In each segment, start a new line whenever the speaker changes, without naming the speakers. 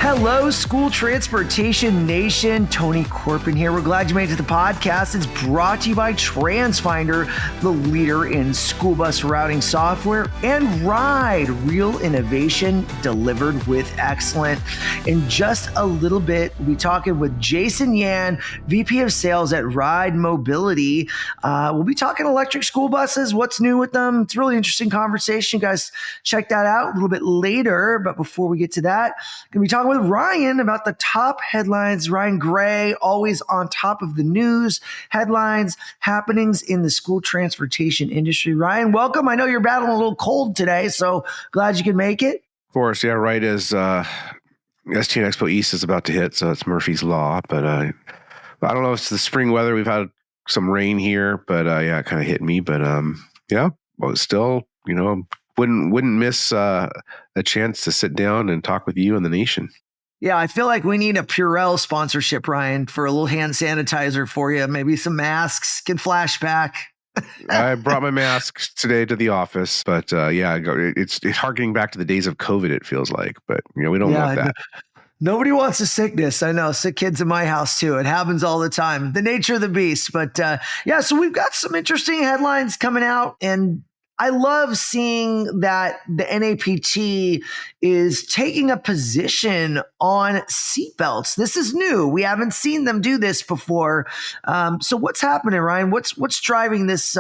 Hello, School Transportation Nation. Tony Corpin here. We're glad you made it to the podcast. It's brought to you by TransFinder, the leader in school bus routing software, and Ride, real innovation delivered with excellence. In just a little bit, we'll be talking with Jason Yan, VP of Sales at Ride Mobility. We'll be talking electric school buses, what's new with them. It's a really interesting conversation. You guys check that out a little bit later. But before we get to that, going to be talking with Ryan about the top headlines. Ryan Gray, always on top of the news, headlines, happenings in the school transportation industry. Ryan, welcome. I know you're battling a little cold today, so glad you could make it.
Of course, yeah, right as EXPO East is about to hit, so it's Murphy's Law. But I don't know if it's the spring weather. We've had some rain here, but yeah, it kind of hit me. But yeah, well, still, wouldn't miss a chance to sit down and talk with you and the nation.
Yeah, I feel like we need a Purell sponsorship, Ryan, for a little hand sanitizer for you. Maybe some masks, can flashback.
I brought my mask today to the office, but yeah, it's harkening back to the days of COVID, it feels like. But we don't want that.
Nobody wants a sickness. I know, sick kids in my house too. It happens all the time. The nature of the beast. But yeah, so we've got some interesting headlines coming out, and I love seeing that the NAPT is taking a position on seatbelts. This is new. We haven't seen them do this before. So what's happening, Ryan? What's driving this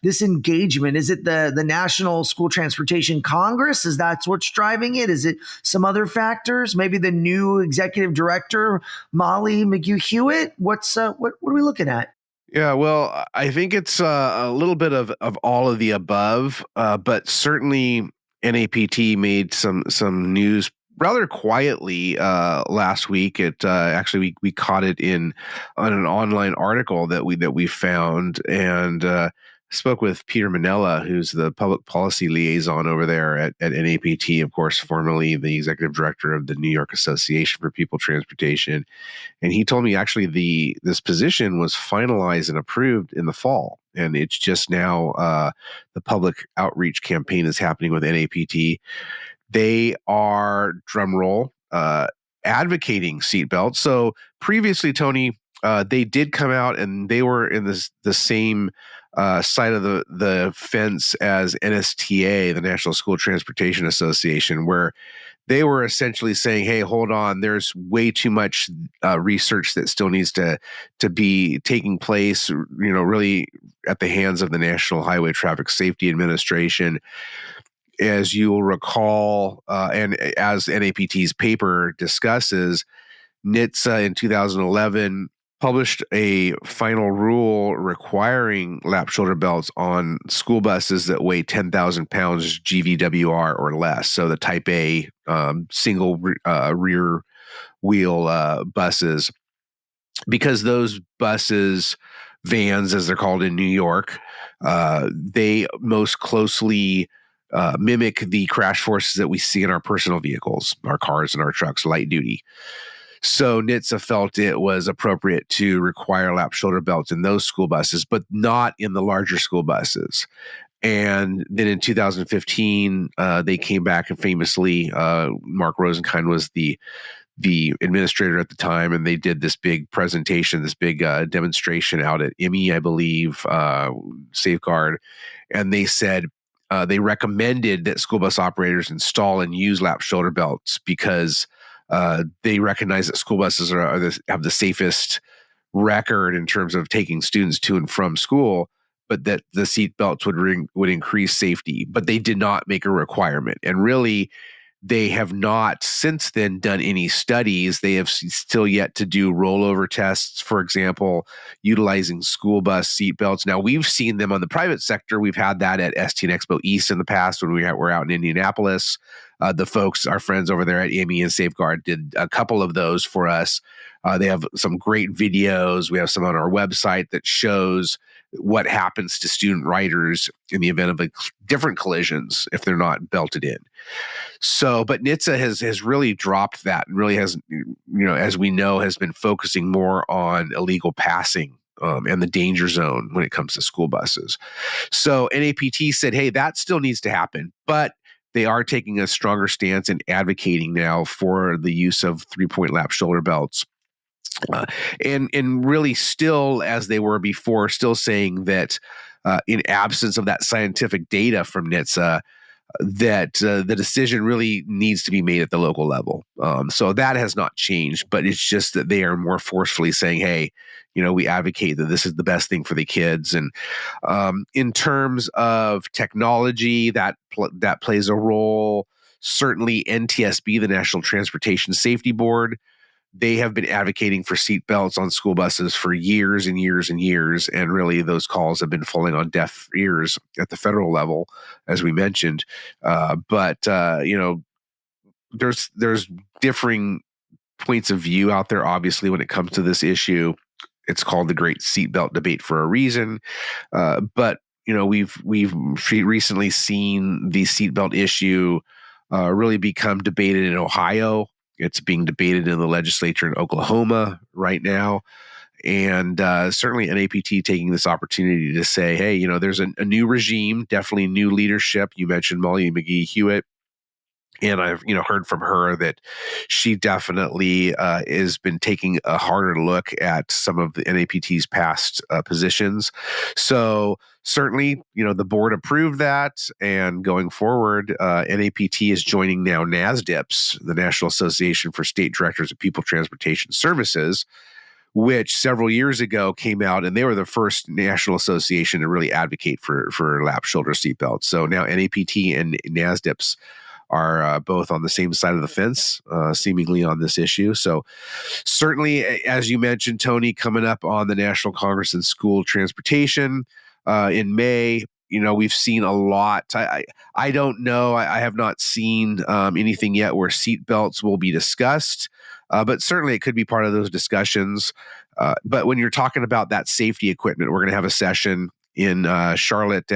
this engagement? Is it the National School Transportation Congress? Is that what's driving it? Is it some other factors? Maybe the new executive director, Molly McGuire-Hewitt? What are we looking at?
Yeah, well, I think it's a little bit of all of the above, but certainly NAPT made some news rather quietly last week. It actually we caught it on an online article that we found, and spoke with Peter Manella, who's the public policy liaison over there at NAPT, of course, formerly the executive director of the New York Association for People Transportation. And he told me actually this position was finalized and approved in the fall. And it's just now the public outreach campaign is happening with NAPT. They are, drumroll, advocating seatbelts. So previously, Tony, they did come out and they were in the same side of the fence as NSTA, the National School Transportation Association, where they were essentially saying, hey, hold on, there's way too much research that still needs to be taking place, really at the hands of the National Highway Traffic Safety Administration. As you will recall, and as NAPT's paper discusses, NHTSA in 2011 published a final rule requiring lap shoulder belts on school buses that weigh 10,000 pounds GVWR or less. So the Type A single rear wheel buses, because those buses, vans as they're called in New York, they most closely mimic the crash forces that we see in our personal vehicles, our cars and our trucks, light duty. So NHTSA felt it was appropriate to require lap shoulder belts in those school buses, but not in the larger school buses. And then in 2015, they came back and famously, Mark Rosenkind was the administrator at the time, and they did this big presentation, this big demonstration out at IMI, I believe, Safeguard. And they said, they recommended that school bus operators install and use lap shoulder belts because they recognize that school buses have the safest record in terms of taking students to and from school, but that the seat belts would increase safety. But they did not make a requirement. And really, they have not since then done any studies. They have still yet to do rollover tests, for example, utilizing school bus seat belts. Now, we've seen them on the private sector. We've had that at ST and Expo East in the past when we were out in Indianapolis. The folks, our friends over there at IMI and Safeguard, did a couple of those for us. They have some great videos. We have some on our website that shows what happens to student riders in the event of different collisions if they're not belted in. So, but NHTSA has really dropped that and really has, as we know, has been focusing more on illegal passing and the danger zone when it comes to school buses. So NAPT said, hey, that still needs to happen, but they are taking a stronger stance and advocating now for the use of 3-point lap shoulder belts. And really still, as they were before, still saying that in absence of that scientific data from NHTSA, that the decision really needs to be made at the local level. So that has not changed, but it's just that they are more forcefully saying, hey, we advocate that this is the best thing for the kids. And in terms of technology, that plays a role. Certainly NTSB, the National Transportation Safety Board, they have been advocating for seat belts on school buses for years and years and years. And really, those calls have been falling on deaf ears at the federal level, as we mentioned. But there's differing points of view out there, obviously, when it comes to this issue. It's called the Great Seatbelt Debate for a reason. But we've recently seen the seatbelt issue really become debated in Ohio. It's being debated in the legislature in Oklahoma right now. And certainly NAPT taking this opportunity to say, hey, there's a new regime, definitely new leadership. You mentioned Molly McGee Hewitt. And I've heard from her that she definitely has been taking a harder look at some of the NAPT's past positions. So certainly, the board approved that, and going forward, NAPT is joining now NASDIPS, the National Association for State Directors of People Transportation Services, which several years ago came out, and they were the first national association to really advocate for lap shoulder seatbelts. So now NAPT and NASDIPS are both on the same side of the fence, seemingly on this issue. So certainly, as you mentioned, Tony, coming up on the National Congress in School Transportation in May, we've seen a lot. I don't know. I have not seen anything yet where seat belts will be discussed, but certainly it could be part of those discussions. But when you're talking about that safety equipment, we're going to have a session in Charlotte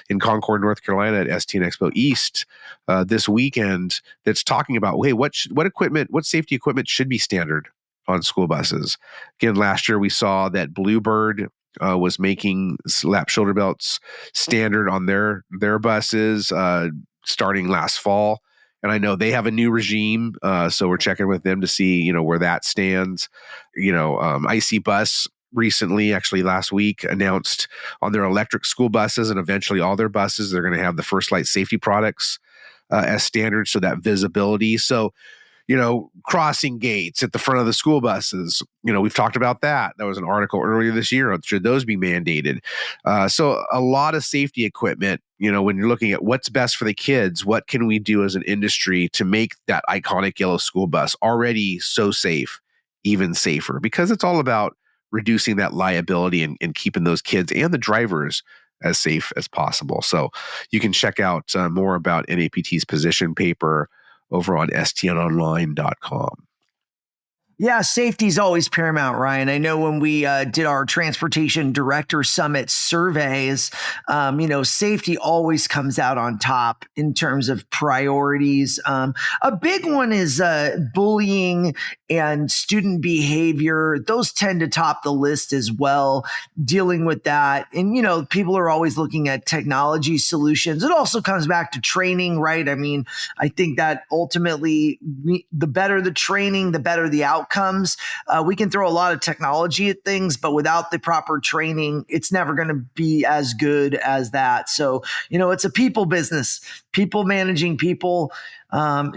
in Concord, North Carolina at STN Expo East this weekend that's talking about, hey, what safety equipment should be standard on school buses. Again, last year we saw that Bluebird was making lap shoulder belts standard on their buses starting last fall. And I know they have a new regime, so we're checking with them to see, where that stands. IC Bus recently, actually last week, announced on their electric school buses and eventually all their buses, they're going to have the First Light safety products as standard, so that visibility. So, crossing gates at the front of the school buses, we've talked about that. There was an article earlier this year, should those be mandated? So a lot of safety equipment, when you're looking at what's best for the kids, what can we do as an industry to make that iconic yellow school bus already so safe, even safer? Because it's all about reducing that liability and keeping those kids and the drivers as safe as possible. So you can check out more about NAPT's position paper over on stnonline.com.
Yeah, safety is always paramount, Ryan. I know when we did our Transportation Director Summit surveys, safety always comes out on top in terms of priorities. A big one is bullying and student behavior. Those tend to top the list as well, dealing with that. And, people are always looking at technology solutions. It also comes back to training, right? I mean, I think that ultimately the better the training, the better the outcomes. We can throw a lot of technology at things, but without the proper training, it's never going to be as good as that. So, it's a people business. People managing people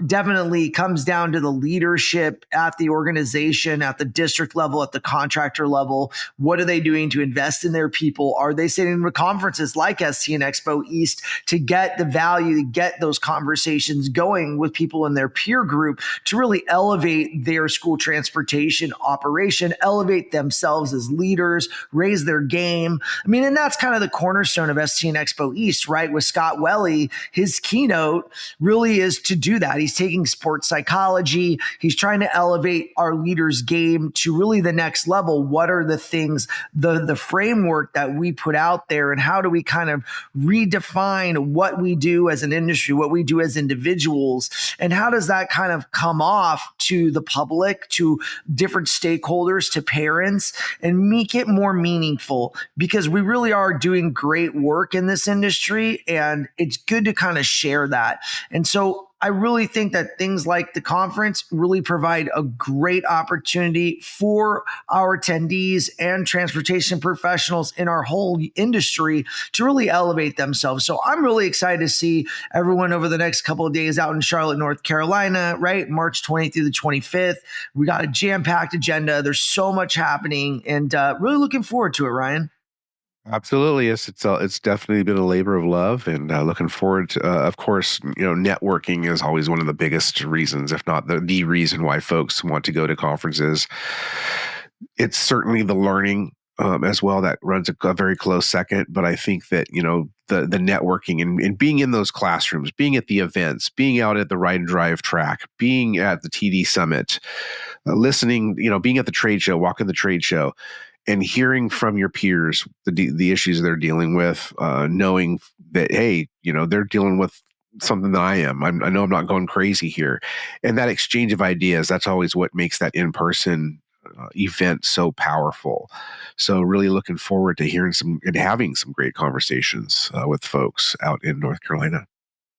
definitely comes down to the leadership at the organization, at the district level, at the contractor level. What are they doing to invest in their people? Are they sitting in conferences like STN Expo East to get the value, to get those conversations going with people in their peer group to really elevate their school transportation operation, elevate themselves as leaders, raise their game? I mean, and that's kind of the cornerstone of STN Expo East, right? With Scott Welly, his keynote really is to do that. He's taking sports psychology. He's trying to elevate our leaders' game to really the next level. What are the things, the framework that we put out there, and how do we kind of redefine what we do as an industry, what we do as individuals, and how does that kind of come off to the public, to different stakeholders, to parents, and make it more meaningful, because we really are doing great work in this industry, and it's good to kind of share that. And so I really think that things like the conference really provide a great opportunity for our attendees and transportation professionals in our whole industry to really elevate themselves. So I'm really excited to see everyone over the next couple of days out in Charlotte, North Carolina, right? March 20th through the 25th. We got a jam-packed agenda. There's so much happening, and really looking forward to it, Ryan.
Absolutely, yes. It's definitely been a labor of love, and looking forward to. Of course, networking is always one of the biggest reasons, if not the reason, why folks want to go to conferences. It's certainly the learning as well that runs a very close second. But I think that the networking and being in those classrooms, being at the events, being out at the Ride and Drive track, being at the TD Summit, listening, being at the trade show, walking the trade show, and hearing from your peers the issues they're dealing with, knowing that, hey, they're dealing with something that I am. I know I'm not going crazy here. And that exchange of ideas, that's always what makes that in-person event so powerful. So really looking forward to hearing and having some great conversations with folks out in North Carolina.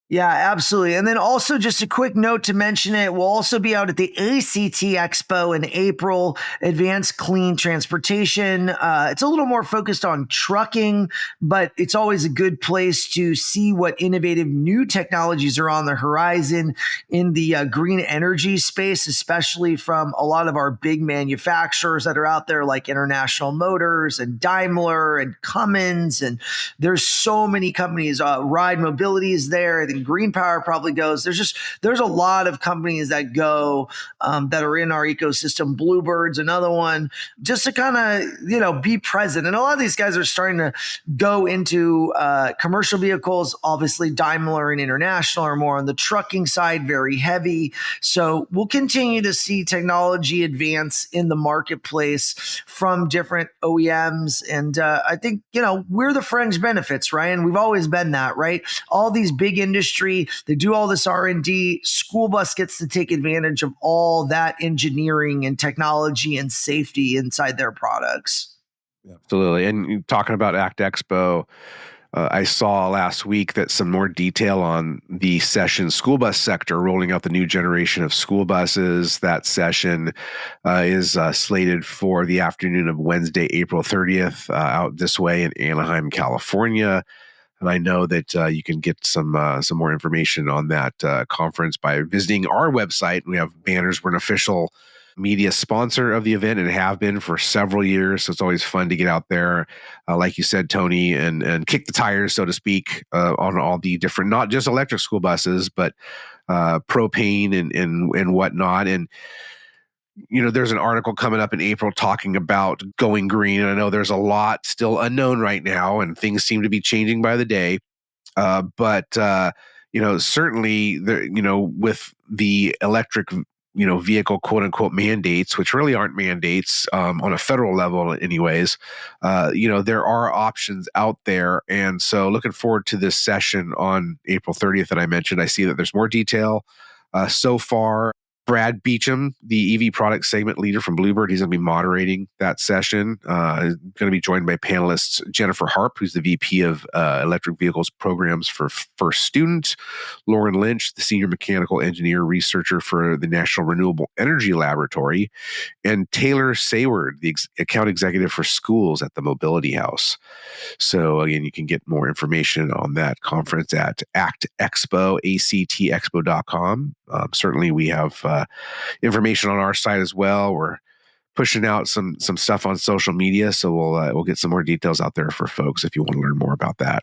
Yeah, absolutely. And then also just a quick note to mention it, we'll also be out at the ACT Expo in April, Advanced Clean Transportation. It's a little more focused on trucking, but it's always a good place to see what innovative new technologies are on the horizon in the green energy space, especially from a lot of our big manufacturers that are out there like International Motors and Daimler and Cummins. And there's so many companies. Ride Mobility is there. I think Green Power probably goes. There's a lot of companies that go that are in our ecosystem. Bluebird's another one, just to kind of be present. And a lot of these guys are starting to go into commercial vehicles. Obviously, Daimler and International are more on the trucking side, very heavy. So we'll continue to see technology advance in the marketplace from different OEMs. And I think we're the fringe benefits, Ryan. We've always been that, right? All these big industries, they do all this R&D. School bus gets to take advantage of all that engineering and technology and safety inside their products.
Absolutely. And talking about ACT Expo, I saw last week that some more detail on the session school bus sector, rolling out the new generation of school buses. That session is slated for the afternoon of Wednesday, April 30th, out this way in Anaheim, California. And I know that you can get some more information on that conference by visiting our website. We have banners. We're an official media sponsor of the event and have been for several years. So it's always fun to get out there, like you said, Tony, and kick the tires, so to speak, on all the different, not just electric school buses, but propane and whatnot. And there's an article coming up in April talking about going green. And I know there's a lot still unknown right now, and things seem to be changing by the day. But certainly with the electric, vehicle, quote unquote, mandates, which really aren't mandates on a federal level anyways, there are options out there. And so looking forward to this session on April 30th that I mentioned. I see that there's more detail so far. Brad Beecham, the EV product segment leader from Bluebird, he's going to be moderating that session. Going to be joined by panelists Jennifer Harp, who's the VP of Electric Vehicles Programs for First Student, Lauren Lynch, the Senior Mechanical Engineer Researcher for the National Renewable Energy Laboratory, and Taylor Sayward, the Account Executive for Schools at the Mobility House. So again, you can get more information on that conference at ACT Expo, actexpo.com. Certainly we have information on our site as well. We're pushing out some stuff on social media, so we'll get some more details out there for folks if you want to learn more about that.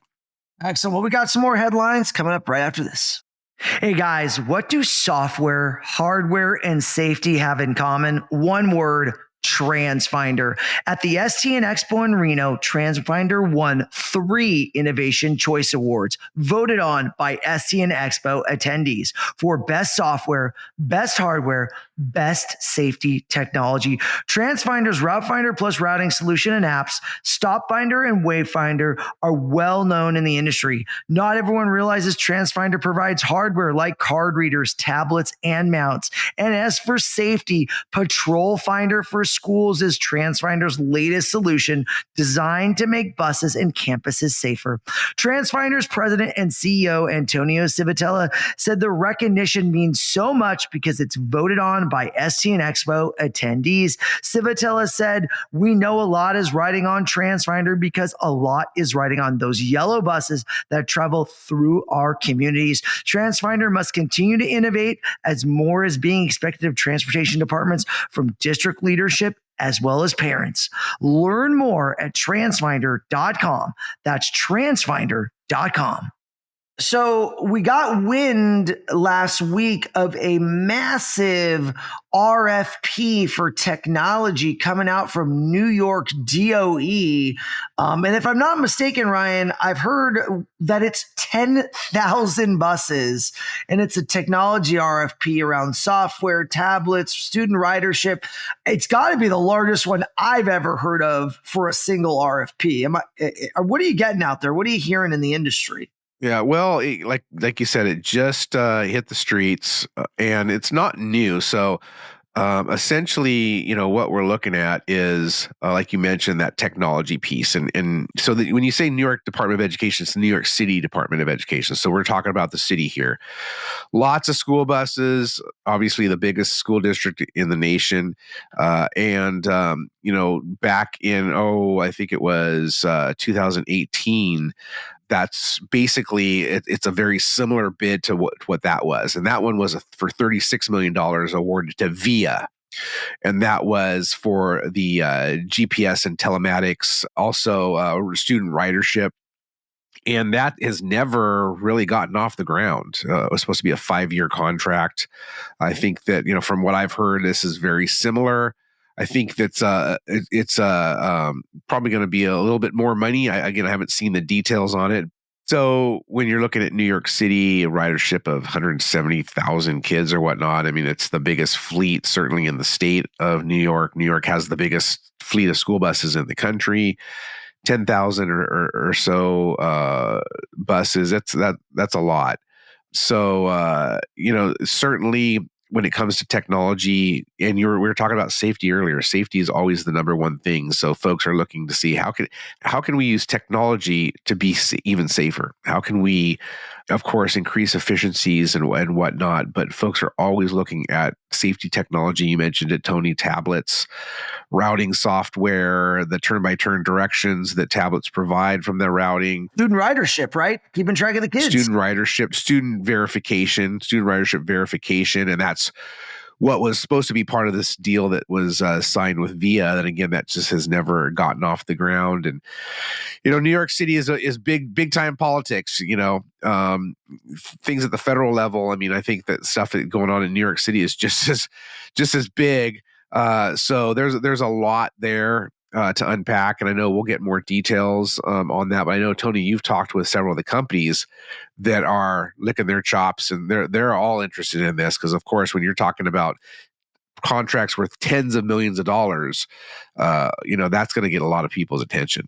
Excellent. Well, we got some more headlines coming up right after this. Hey guys, what do software, hardware, and safety have in common? One word: TransFinder. At the STN Expo in Reno, TransFinder won 3 Innovation Choice Awards voted on by STN Expo attendees for best software, best hardware, best safety technology. TransFinder's Route Finder plus routing solution and apps, Stop Finder and Wayfinder are well known in the industry. Not everyone realizes TransFinder provides hardware like card readers, tablets, and mounts. And as for safety, Patrol Finder for schools is TransFinder's latest solution designed to make buses and campuses safer. TransFinder's president and CEO, Antonio Civitella, said the recognition means so much because it's voted on by STN Expo attendees. Civitella said, "We know a lot is riding on TransFinder because a lot is riding on those yellow buses that travel through our communities. TransFinder must continue to innovate as more is being expected of transportation departments from district leadership as well as parents." Learn more at transfinder.com. That's transfinder.com. So we got wind last week of a massive RFP for technology coming out from New York DOE. And if I'm not mistaken, Ryan, I've heard that it's 10,000 buses, and it's a technology RFP around software, tablets, student ridership. It's got to be the largest one I've ever heard of for a single RFP. What are you getting out there? What are you hearing in the industry?
Yeah, well, like you said, it just hit the streets, and it's not new. So essentially, what we're looking at is, like you mentioned, that technology piece, and so when you say New York Department of Education, it's the New York City Department of Education. So we're talking about the city here. Lots of school buses, obviously the biggest school district in the nation, and back in I think it was 2018. That's basically it's a very similar bid to what that was, and that one was for $36 million awarded to VIA, and that was for the GPS and telematics, also student ridership, and that has never really gotten off the ground. It was supposed to be a 5-year contract. I think that from what I've heard, this is very similar. I think that's it's probably going to be a little bit more money. I haven't seen the details on it. So when you're looking at New York City, a ridership of 170,000 kids or whatnot, I mean, it's the biggest fleet certainly in the state of New York. New York has the biggest fleet of school buses in the country. 10,000 or so buses. That's a lot. So certainly, when it comes to technology, and we were talking about safety earlier, safety is always the number one thing. So folks are looking to see how can we use technology to be even safer? How can we, of course, increase efficiencies and whatnot? But folks are always looking at safety technology. You mentioned it, Tony, tablets, routing software, the turn-by-turn directions that tablets provide from their routing.
Student ridership, right? Keeping track of the kids.
Student ridership, student ridership verification. And that's what was supposed to be part of this deal that was signed with VIA. And again, that just has never gotten off the ground. And, New York City is big time politics, things at the federal level. I mean, I think that stuff that going on in New York City is just as big. So there's a lot there to unpack, and I know we'll get more details on that. But I know, Tony, you've talked with several of the companies that are licking their chops, and they're all interested in this because, of course, when you're talking about contracts worth tens of millions of dollars, that's going to get a lot of people's attention.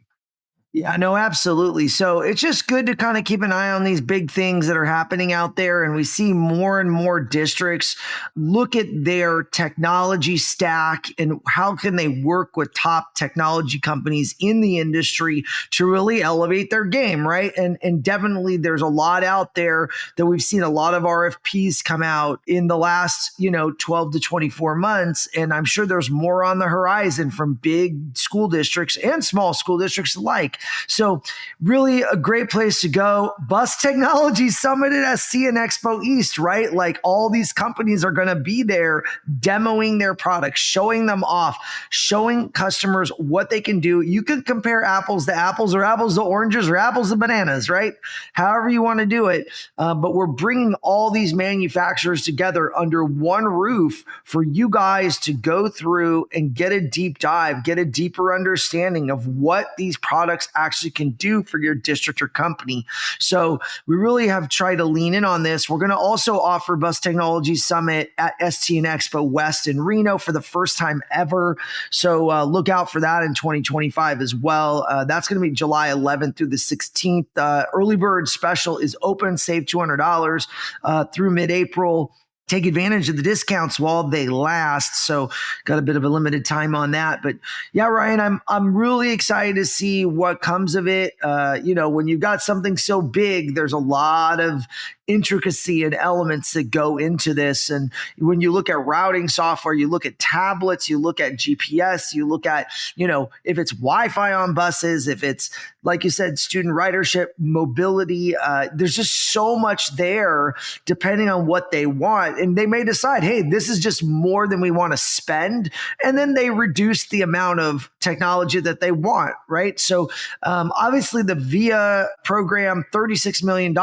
Yeah, no, absolutely. So it's just good to kind of keep an eye on these big things that are happening out there. And we see more and more districts look at their technology stack and how can they work with top technology companies in the industry to really elevate their game, right? And definitely there's a lot out there that we've seen a lot of RFPs come out in the last, 12 to 24 months. And I'm sure there's more on the horizon from big school districts and small school districts alike. So really a great place to go. Bus Technology Summit at SC and Expo East, right? Like all these companies are going to be there demoing their products, showing them off, showing customers what they can do. You can compare apples to apples or apples to oranges or apples to bananas, right? However you want to do it. But we're bringing all these manufacturers together under one roof for you guys to go through and get a deep dive, get a deeper understanding of what these products actually can do for your district or company. So we really have tried to lean in on this. We're going to also offer Bus Technology Summit at ST and Expo West in Reno for the first time ever. So look out for that in 2025 as well. That's going to be July 11th through the 16th. Early bird special is open, save $200 through mid-April. Take advantage of the discounts while they last. So got a bit of a limited time on that. But yeah, Ryan, I'm really excited to see what comes of it. When you've got something so big, there's a lot of intricacy and elements that go into this. And when you look at routing software, you look at tablets, you look at GPS, you look at, if it's Wi-Fi on buses, if it's, like you said, student ridership, mobility, there's just so much there depending on what they want. And they may decide, hey, this is just more than we want to spend. And then they reduce the amount of technology that they want, right? So obviously the VIA program, $36 million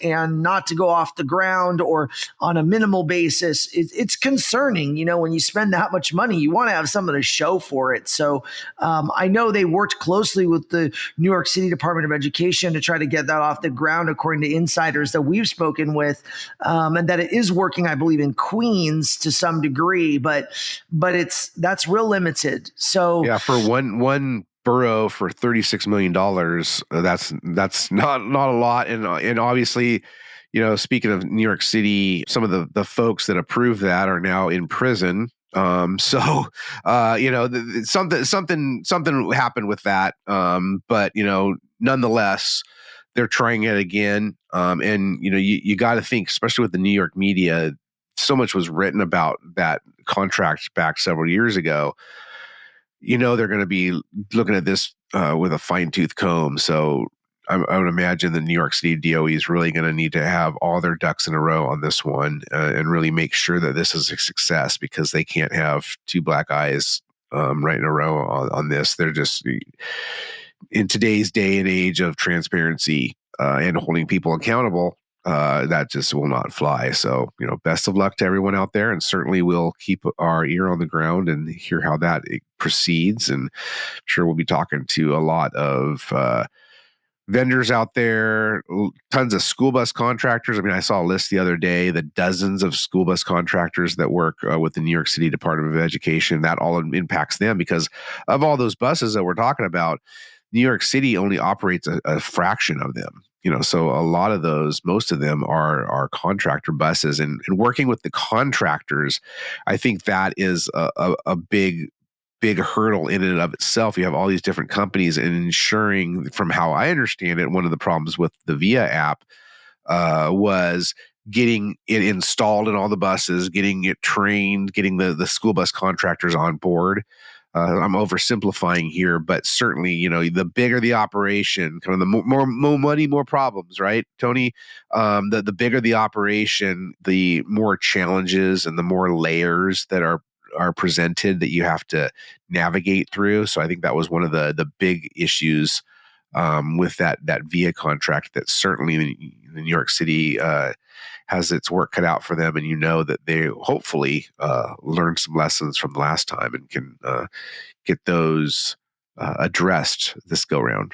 and not to go off the ground or on a minimal basis, it's concerning. When you spend that much money, you want to have something to show for it. So I know they worked closely with the New York City Department of Education to try to get that off the ground, according to insiders that we've spoken with, and that it is working, I believe, in Queens to some degree, but that's real limited. So
yeah, for one borough for $36 million, that's not a lot. And obviously, speaking of New York City, some of the folks that approved that are now in prison. Something happened with that. But nonetheless, they're trying it again. And you got to think, especially with the New York media, so much was written about that contract back several years ago. They're going to be looking at this with a fine-tooth comb. So I would imagine the New York City DOE is really going to need to have all their ducks in a row on this one and really make sure that this is a success, because they can't have two black eyes right in a row on this. They're just, in today's day and age of transparency and holding people accountable, that just will not fly. So, best of luck to everyone out there, and certainly we'll keep our ear on the ground and hear how that proceeds. And I'm sure we'll be talking to a lot of vendors out there, tons of school bus contractors. I mean, I saw a list the other day, the dozens of school bus contractors that work with the New York City Department of Education. That all impacts them because of all those buses that we're talking about. New York City only operates a fraction of them. So a lot of those, most of them are contractor buses, and working with the contractors, I think that is a big hurdle in and of itself. You have all these different companies, and ensuring, from how I understand it, one of the problems with the VIA app was getting it installed in all the buses, getting it trained, getting the school bus contractors on board. I'm oversimplifying here, but certainly, the bigger the operation, kind of the more money, more problems, right, Tony? The bigger the operation, the more challenges and the more layers that are presented that you have to navigate through. So I think that was one of the big issues with that VIA contract, that certainly the New York City has its work cut out for them, and that they hopefully learned some lessons from last time and can get those addressed this go round.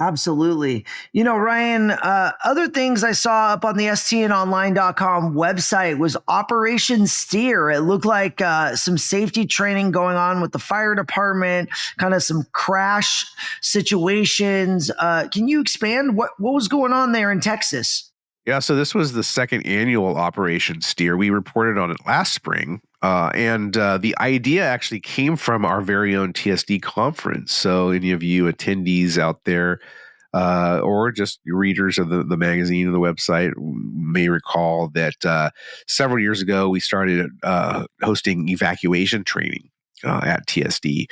Absolutely. Ryan, other things I saw up on the stnonline.com website was Operation Steer. It looked like some safety training going on with the fire department, kind of some crash situations. Can you expand what was going on there in Texas?
Yeah, so this was the second annual Operation Steer. We reported on it last spring. And the idea actually came from our very own TSD conference. So any of you attendees out there, or just readers of the magazine or the website, may recall that several years ago we started hosting evacuation training at TSD.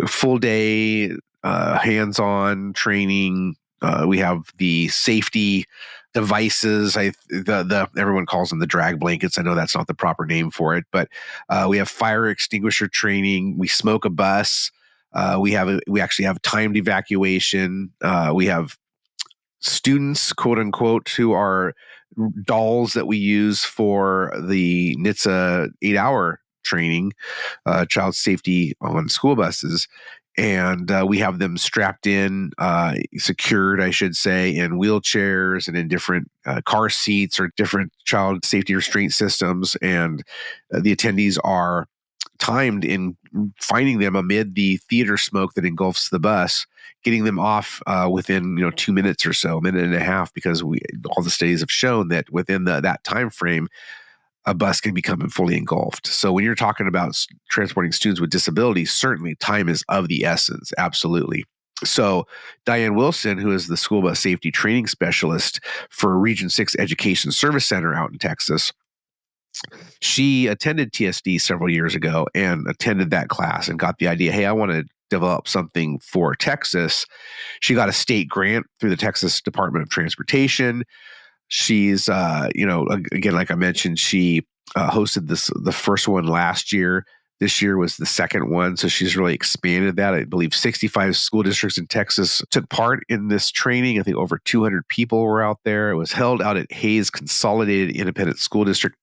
Full day hands-on training. We have the safety devices. The everyone calls them the drag blankets. I know that's not the proper name for it, but we have fire extinguisher training. We smoke a bus. We actually have timed evacuation. We have students, quote unquote, who are dolls that we use for the NHTSA 8-hour training, child safety on school buses. And we have them strapped in, secured, I should say, in wheelchairs and in different car seats or different child safety restraint systems. And the attendees are timed in finding them amid the theater smoke that engulfs the bus, getting them off within 2 minutes or so, a minute and a half, because all the studies have shown that within that time frame, a bus can become fully engulfed. So when you're talking about transporting students with disabilities, certainly time is of the essence. Absolutely. So Diane Wilson, who is the school bus safety training specialist for Region 6 Education Service Center out in Texas, she attended TSD several years ago and attended that class and got the idea, hey, I want to develop something for Texas. She got a state grant through the Texas Department of Transportation. She's, again, like I mentioned, she hosted the first one last year. This year was the second one. So she's really expanded that. I believe 65 school districts in Texas took part in this training. I think over 200 people were out there. It was held out at Hayes Consolidated Independent School District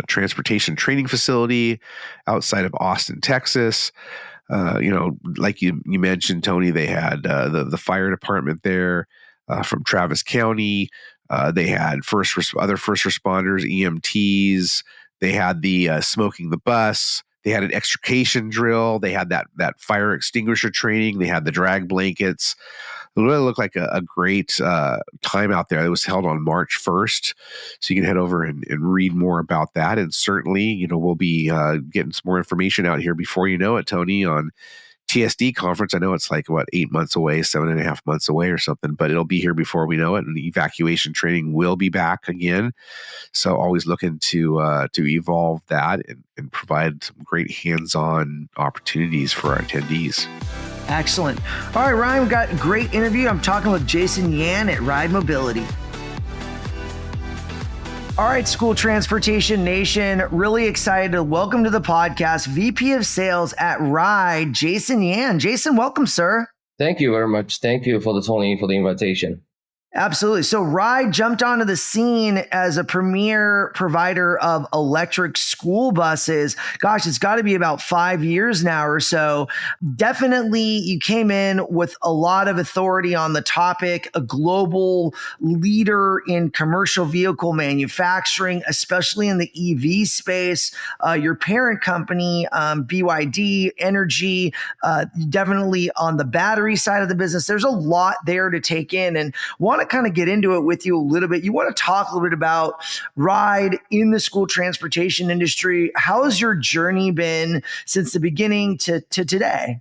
Transportation Training Facility outside of Austin, Texas. Like you mentioned, Tony, they had the fire department there from Travis County. They had other first responders, EMTs. They had the smoking the bus. They had an extrication drill. They had that fire extinguisher training. They had the drag blankets. It really looked like a great time out there. It was held on March 1st. So you can head over and read more about that. And certainly, we'll be getting some more information out here before you know it, Tony, on TSD conference. I know it's like, 8 months away, 7.5 months away or something, but it'll be here before we know it. And evacuation training will be back again. So always looking to evolve that and provide some great hands-on opportunities for our attendees.
Excellent. All right, Ryan, we've got a great interview. I'm talking with Jason Yan at Ride Mobility. All right, School Transportation Nation, really excited to welcome to the podcast VP of Sales at Ride, Jason Yan. Jason, welcome, sir.
Thank you very much. Thank you for the invitation.
Absolutely. So Ride jumped onto the scene as a premier provider of electric school buses. Gosh, it's got to be about 5 years now or so. Definitely, you came in with a lot of authority on the topic, a global leader in commercial vehicle manufacturing, especially in the EV space. Your parent company, BYD Energy, definitely on the battery side of the business. There's a lot there to take in, and want to kind of get into it with you a little bit. You want to talk a little bit about Ride in the school transportation industry. How has your journey been since the beginning to today?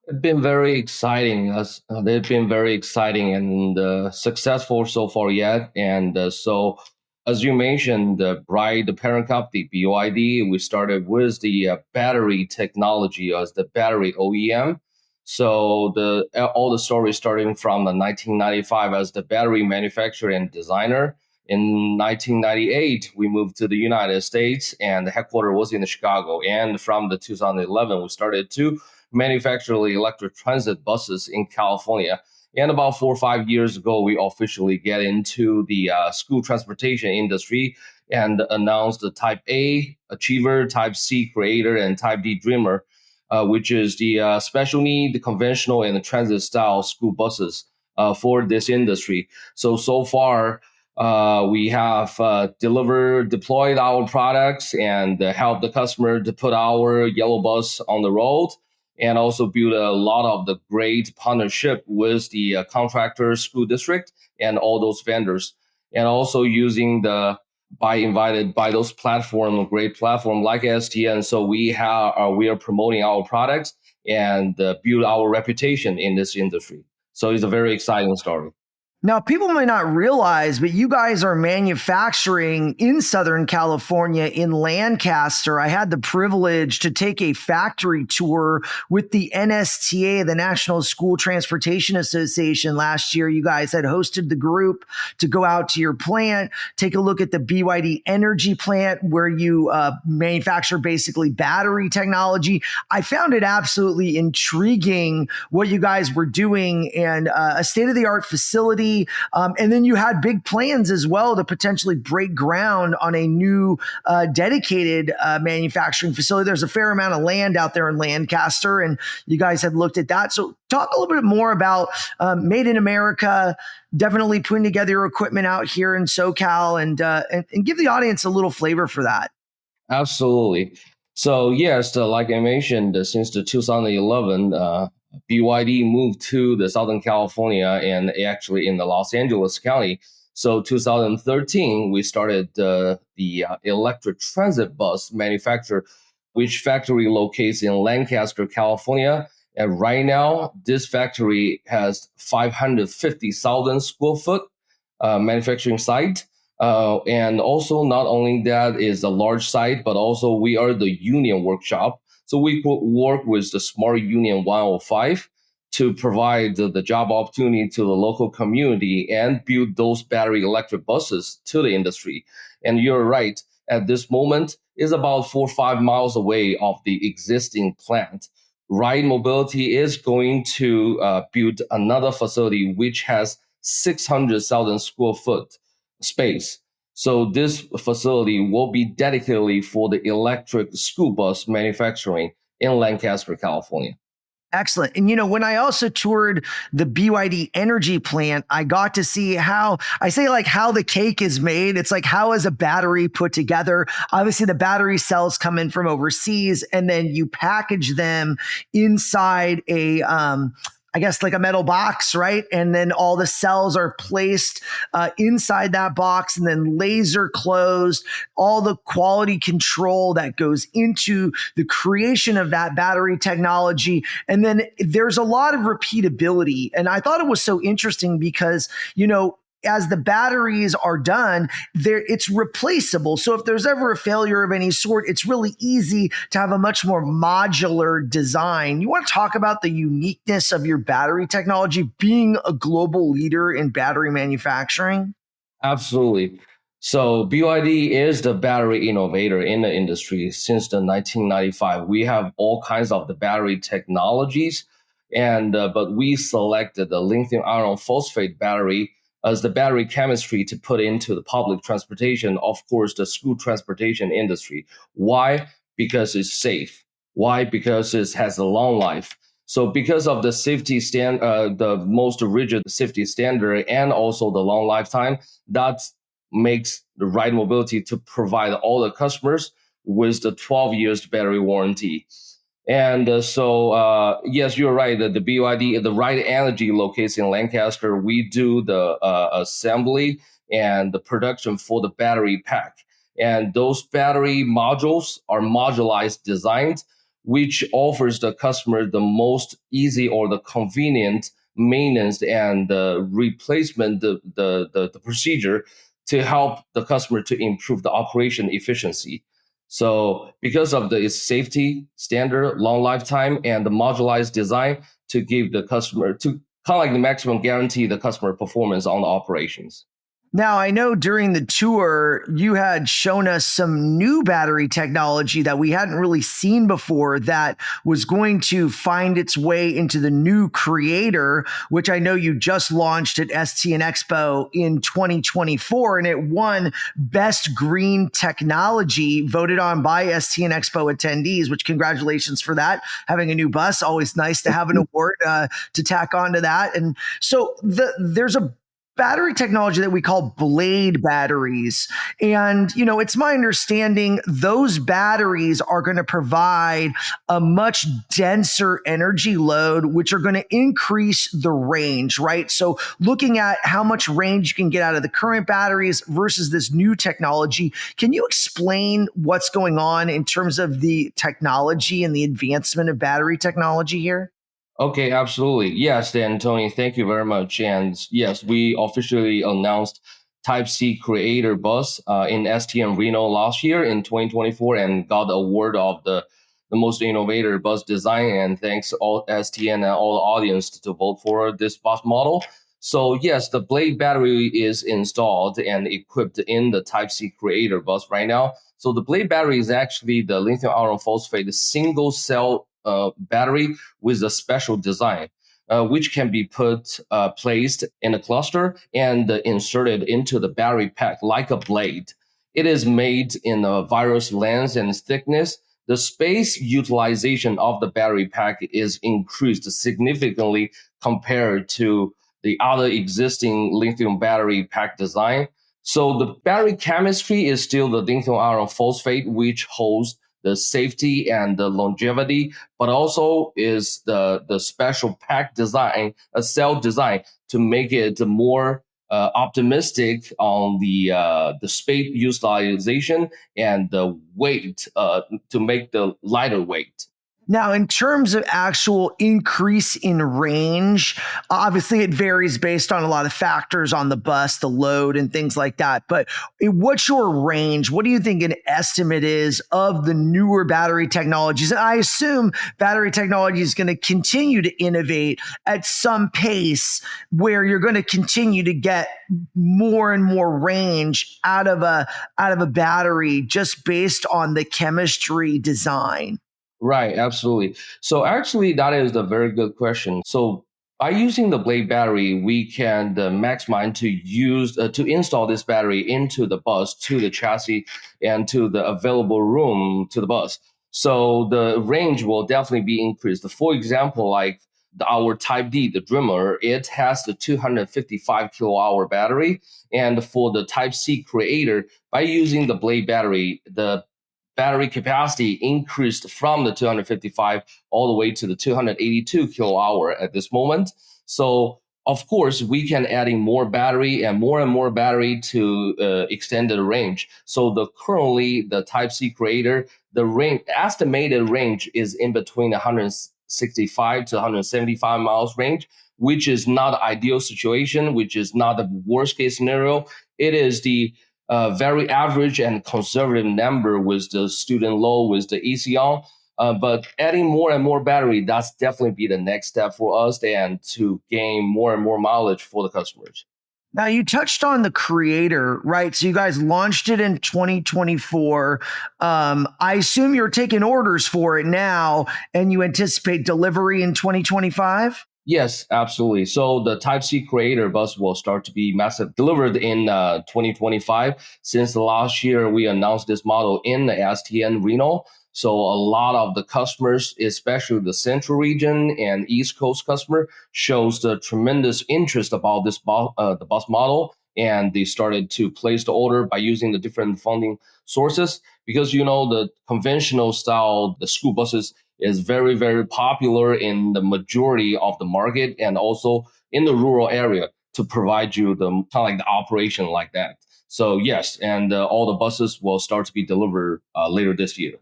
It's been very exciting. They've been very exciting and successful so far yet. And so, as you mentioned, Ride, the parent company, BYD, we started with the battery technology as the battery OEM. So all the story starting from the 1995 as the battery manufacturer and designer. In 1998, we moved to the United States, and the headquarters was in Chicago. And from the 2011, we started to manufacture the electric transit buses in California. And about 4 or 5 years ago, we officially get into the school transportation industry and announced the Type A Achiever, Type C Creator, and Type D Dreamer, which is the special need, the conventional, and the transit style school buses for this industry. So far, we have deployed our products and helped the customer to put our yellow bus on the road, and also build a lot of the great partnership with the contractor, school district, and all those vendors, and also using invited by those platform, great platform like STN. So we are promoting our products and build our reputation in this industry. So it's a very exciting story.
Now, people might not realize, but you guys are manufacturing in Southern California in Lancaster. I had the privilege to take a factory tour with the NSTA, the National School Transportation Association, last year. You guys had hosted the group to go out to your plant, take a look at the BYD energy plant where you manufacture basically battery technology. I found it absolutely intriguing what you guys were doing, and a state-of-the-art facility. And then you had big plans as well to potentially break ground on a new dedicated manufacturing facility. There's a fair amount of land out there in Lancaster, and you guys had looked at that. So talk a little bit more about Made in America, definitely putting together your equipment out here in SoCal, and give the audience a little flavor for that.
Absolutely. So yes, like I mentioned, since the 2011, BYD moved to the Southern California and actually in the Los Angeles County. So 2013, we started the electric transit bus manufacturer, which factory locates in Lancaster, California. And right now, this factory has 550,000 square foot manufacturing site. And also, not only that is a large site, but also we are the union workshop. So we could work with the Smart Union 105 to provide the job opportunity to the local community and build those battery electric buses to the industry. And you're right, at this moment, is about 4 or 5 miles away of the existing plant. Ride Mobility is going to build another facility which has 600,000 square foot space. So this facility will be dedicated for the electric school bus manufacturing in Lancaster, California.
Excellent. And, when I also toured the BYD energy plant, I got to see how the cake is made. It's like, how is a battery put together? Obviously, the battery cells come in from overseas, and then you package them inside like a metal box, right? And then all the cells are placed inside that box and then laser closed. All the quality control that goes into the creation of that battery technology. And then there's a lot of repeatability. And I thought it was so interesting because, as the batteries are done, it's replaceable. So if there's ever a failure of any sort, it's really easy to have a much more modular design. You want to talk about the uniqueness of your battery technology being a global leader in battery manufacturing?
Absolutely. So BYD is the battery innovator in the industry since the 1995. We have all kinds of the battery technologies, but we selected the lithium iron phosphate battery as the battery chemistry to put into the public transportation, of course, the school transportation industry. Why? Because it's safe. Why? Because it has a long life. So because of the safety the most rigid safety standard and also the long lifetime, that makes the Ride Mobility to provide all the customers with the 12 years battery warranty. And yes, you're right. The BYD, the Ride Energy locates in Lancaster. We do the assembly and the production for the battery pack. And those battery modules are modularized designed, which offers the customer the most easy or the convenient maintenance and replacement, the procedure to help the customer to improve the operation efficiency. So because of its safety standard, long lifetime, and the modularized design to give the customer to kind of like the maximum guarantee the customer performance on the operations.
Now, I know during the tour, you had shown us some new battery technology that we hadn't really seen before that was going to find its way into the new Creator, which I know you just launched at ST and EXPO in 2024, and it won Best Green Technology, voted on by ST and EXPO attendees, which congratulations for that. Having a new bus, always nice to have an award to tack onto that. And so there's a battery technology that we call blade batteries. And, it's my understanding those batteries are going to provide a much denser energy load, which are going to increase the range, right? So looking at how much range you can get out of the current batteries versus this new technology, can you explain what's going on in terms of the technology and the advancement of battery technology here?
Okay, absolutely. Yes, then Tony, thank you very much. And yes, we officially announced Type C Creator Bus in STM Reno last year in 2024 and got the award of the most innovative bus design. And thanks all STN and all the audience to vote for this bus model. So yes, the Blade battery is installed and equipped in the Type C Creator Bus right now. So the Blade battery is actually the lithium iron phosphate single cell battery with a special design, which can be placed in a cluster and inserted into the battery pack like a blade. It is made in a various lengths and thickness. The space utilization of the battery pack is increased significantly compared to the other existing lithium battery pack design. So the battery chemistry is still the lithium iron phosphate, which holds the safety and the longevity, but also is the special pack design, a cell design to make it more optimistic on the space utilization and the weight to make the lighter weight.
Now, in terms of actual increase in range, obviously it varies based on a lot of factors on the bus, the load, and things like that. But what's your range? What do you think an estimate is of the newer battery technologies? And I assume battery technology is going to continue to innovate at some pace where you're going to continue to get more and more range out of a battery just based on the chemistry design.
Right, absolutely. So actually, that is a very good question. So by using the blade battery, we can maximize to install this battery into the bus, to the chassis, and to the available room to the bus. So the range will definitely be increased. For example, like our Type D, the Dreamer, it has the 255 kilowatt hour battery, and for the Type C Creator, by using the blade battery, the battery capacity increased from the 255 all the way to the 282 kilowatt hour at this moment. So of course, we can adding more battery and more battery to extend the range. So currently the Type C Creator, the range estimated range is in between 165 to 175 miles range, which is not the ideal situation, which is not the worst case scenario. It is the very average and conservative number with the student load, with the ECR. But adding more and more battery, that's definitely be the next step for us and to gain more and more mileage for the customers.
Now, you touched on the creator, right? So you guys launched it in 2024. I assume you're taking orders for it now and you anticipate delivery in 2025?
Yes, absolutely. So the Type C Creator bus will start to be massive delivered in 2025. Since last year, we announced this model in the STN Reno. So a lot of the customers, especially the central region and East Coast customer, shows the tremendous interest about the bus model, and they started to place the order by using the different funding sources because the conventional style, the school buses is very, very popular in the majority of the market and also in the rural area to provide you the kind of like the operation like that. So yes, and all the buses will start to be delivered later this year.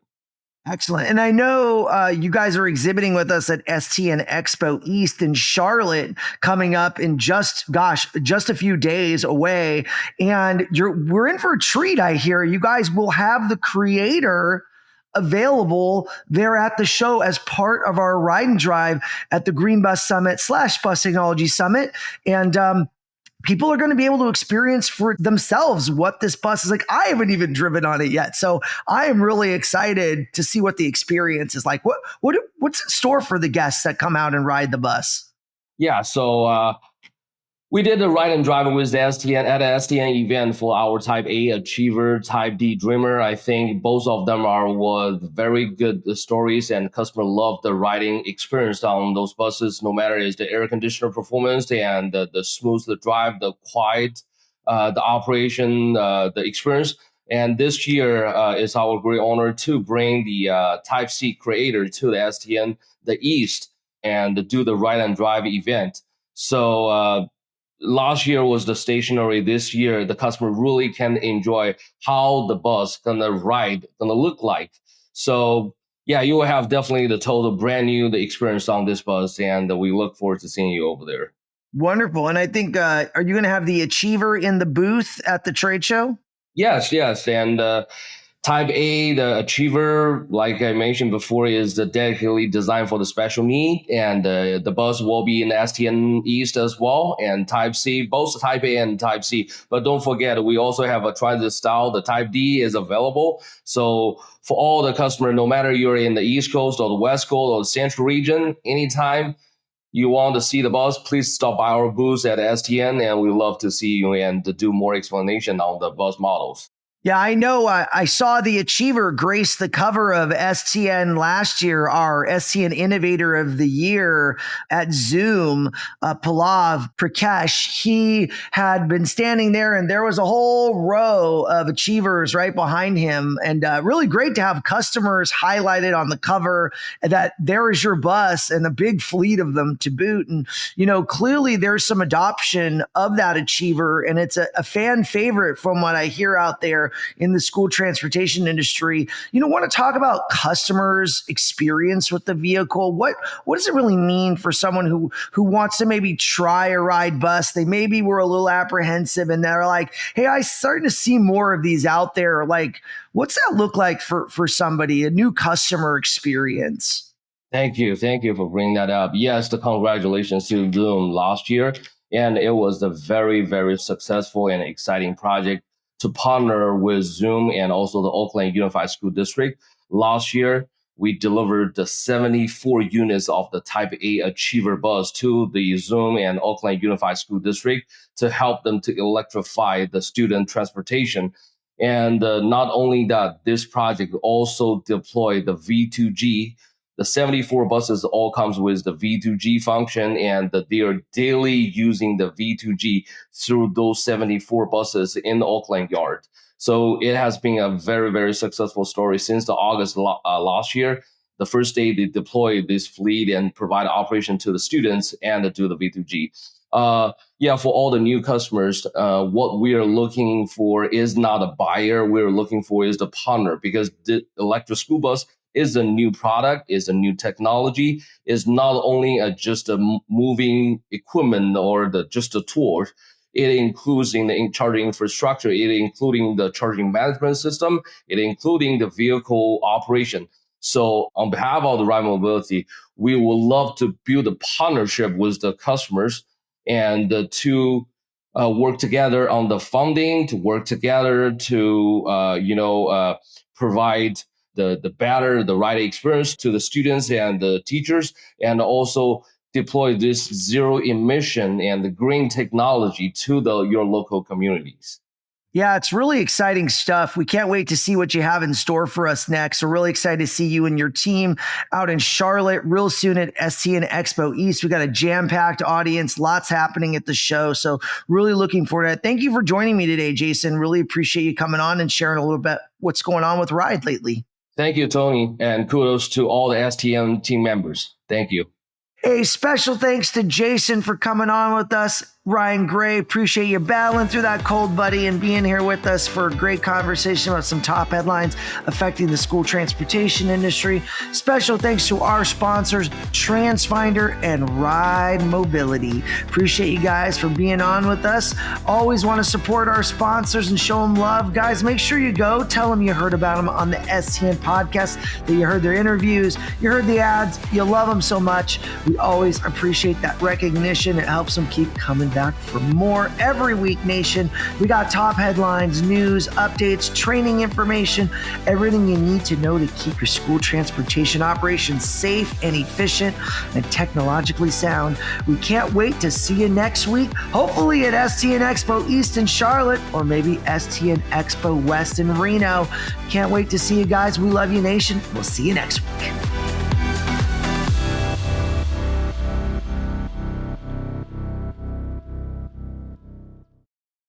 Excellent. And I know you guys are exhibiting with us at STN Expo East in Charlotte coming up in just a few days away. And we're in for a treat, I hear. You guys will have the creator available there at the show as part of our ride and drive at the Green Bus Summit / Bus Technology Summit. And people are going to be able to experience for themselves what this bus is like. I haven't even driven on it yet. So I am really excited to see what the experience is like. What's in store for the guests that come out and ride the bus?
Yeah, so we did the ride and drive with the STN at an STN event for our Type A Achiever, Type D Dreamer. I think both of them were very good stories, and customer loved the riding experience on those buses. No matter is the air conditioner performance and the smooth the drive, the quiet, the operation, the experience. And this year is our great honor to bring the Type C Creator to the STN the East and do the ride and drive event. So. Last year was the stationary. This year, the customer really can enjoy how the bus gonna look like. So Yeah, you will have definitely the total brand new the experience on this bus, and we look forward to seeing you over there.
Wonderful. And I think, are you going to have the Achiever in the booth at the trade show?
Yes, yes. And Type A, the Achiever, like I mentioned before, is the dedicatedly designed for the special need. And the bus will be in the STN East as well. And Type C, both Type A and Type C. But don't forget, we also have a transit style. The Type D is available. So for all the customer, no matter you're in the East Coast or the West Coast or the Central region, anytime you want to see the bus, please stop by our booth at STN, and we love to see you and to do more explanation on the bus models.
Yeah, I know. I saw the Achiever grace the cover of STN last year, our STN Innovator of the Year at Zoom. Pallav Prakash, he had been standing there and there was a whole row of Achievers right behind him. And really great to have customers highlighted on the cover that there is your bus and a big fleet of them to boot. And, clearly there's some adoption of that Achiever, and it's a fan favorite from what I hear out there in the school transportation industry. Want to talk about customers' experience with the vehicle? What does it really mean for someone who wants to maybe try a ride bus? They maybe were a little apprehensive and they're like, hey, I'm starting to see more of these out there. Like, what's that look like for somebody, a new customer experience?
Thank you for bringing that up. Yes, the congratulations to Zoom last year. And it was a very, very successful and exciting project to partner with Zoom and also the Oakland Unified School District. Last year, we delivered the 74 units of the Type A Achiever bus to the Zoom and Oakland Unified School District to help them to electrify the student transportation. And not only that, this project also deployed the V2G. The 74 buses all comes with the V2G function, and they are daily using the V2G through those 74 buses in the Oakland yard. So it has been a very, very successful story since the August last year. The first day they deployed this fleet and provide operation to the students and do the V2G. For all the new customers, what we are looking for is not a buyer. We're looking for is the partner, because the electric school bus is a new product, is a new technology, is not only just a moving equipment or just a tool. It includes in the charging infrastructure, it including the charging management system, it including the vehicle operation. So on behalf of the Ride Mobility, we would love to build a partnership with the customers and to work together on the funding, to work together to provide the right experience to the students and the teachers, and also deploy this zero emission and the green technology to your local communities.
Yeah, it's really exciting stuff. We can't wait to see what you have in store for us next. We're really excited to see you and your team out in Charlotte real soon at STN EXPO East. We got a jam-packed audience, lots happening at the show. So really looking forward to it. Thank you for joining me today, Jason. Really appreciate you coming on and sharing a little bit what's going on with Ride lately.
Thank you, Tony, and kudos to all the STN team members. Thank you.
A special thanks to Jason for coming on with us. Ryan Gray, appreciate you battling through that cold, buddy, and being here with us for a great conversation about some top headlines affecting the school transportation industry. Special thanks to our sponsors, TransFinder and Ride Mobility. Appreciate you guys for being on with us. Always want to support our sponsors and show them love. Guys, make sure you go tell them you heard about them on the STN podcast, that you heard their interviews, you heard the ads, you love them so much. We always appreciate that recognition. It helps them keep coming back for more every week, nation. We got top headlines, news, updates, training information, everything you need to know to keep your school transportation operations safe and efficient and technologically sound. We can't wait to see you next week, hopefully at STN EXPO East in Charlotte, or maybe STN EXPO West in Reno. Can't wait to see you guys. We love you, nation. We'll see you next week.